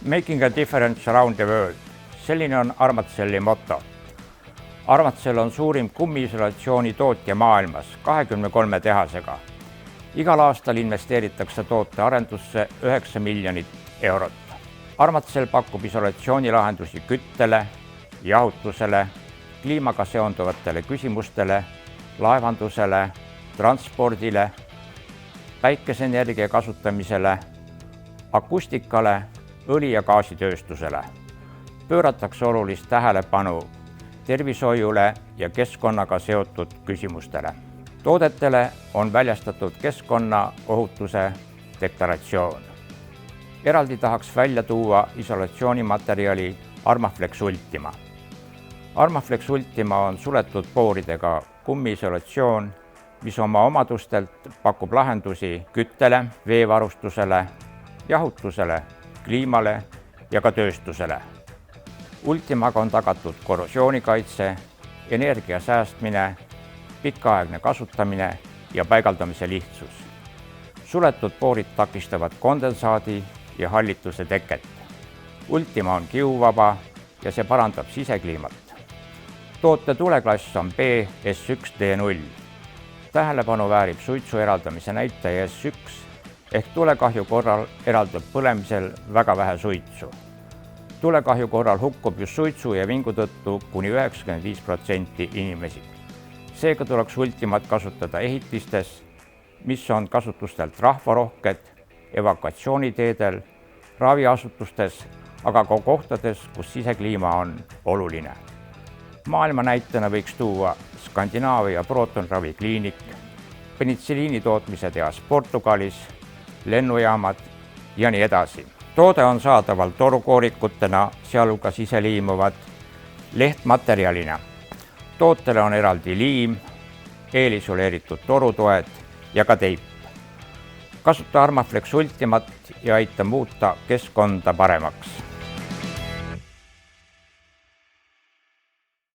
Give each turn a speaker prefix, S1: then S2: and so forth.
S1: Making a difference around the world. Selline on Armatcelli moto. Armatcell on suurim kummiisolatsiooni tootja maailmas 23 tehasega. Igal aastal investeeritakse toote arendusse 9 miljonit eurot. Armatcell pakub isolatsioonilahendusi küttele, jahutusele, kliimaga seonduvatele küsimustele, laevandusele, transpordile, päikeseenergia kasutamisele, akustikale, õli- ja gaasitööstusele. Pööratakse olulist tähelepanu tervishoiule ja keskkonnaga seotud küsimustele. Toodetele on väljastatud keskkonnaohutuse deklaratsioon. Eraldi tahaks välja tuua isolatsioonimaterjali Armaflex Ultima. Armaflex Ultima on suletud pooridega kummiisolatsioon, mis oma omadustelt pakub lahendusi küttele, veevarustusele, jahutusele, kliimale ja ka tööstusele. Ultimaga on tagatud korrosioonikaitse, energia säästmine, pikaaegne kasutamine ja paigaldamise lihtsus. Suletud poorid takistavad kondensaadi ja hallituse teket. Ultima on kiuvaba ja see parandab sisekliimat. Toote tuleklass on BS1D0. Tähelepanu väärib suitsu eraldamise näitaja S1 ehk tulekahju korral eraldub põlemisel väga vähe suitsu. Tulekahju korral hukkub just suitsu ja vingu tõttu kuni 95% inimesi. Seega tuleks Ultimat kasutada ehitistes, mis on kasutustelt rahvarohked, evakuatsiooniteedel, raviasutustes, aga ka kohtades, kus sisekliima on oluline. Maailma näitena võiks tuua Skandinaavia protonravikliinik, penitsiliini tootmise tehas Portugalis, lennujaamad ja nii edasi. Toode on saadaval torukoorikutena, sealhulgas ise liimuvad lehtmaterjalina. Tootele on eraldi liim, eelisoleeritud torutoed ja ka teip. Kasuta Armaflex Ultimat ja aita muuta keskkonda paremaks.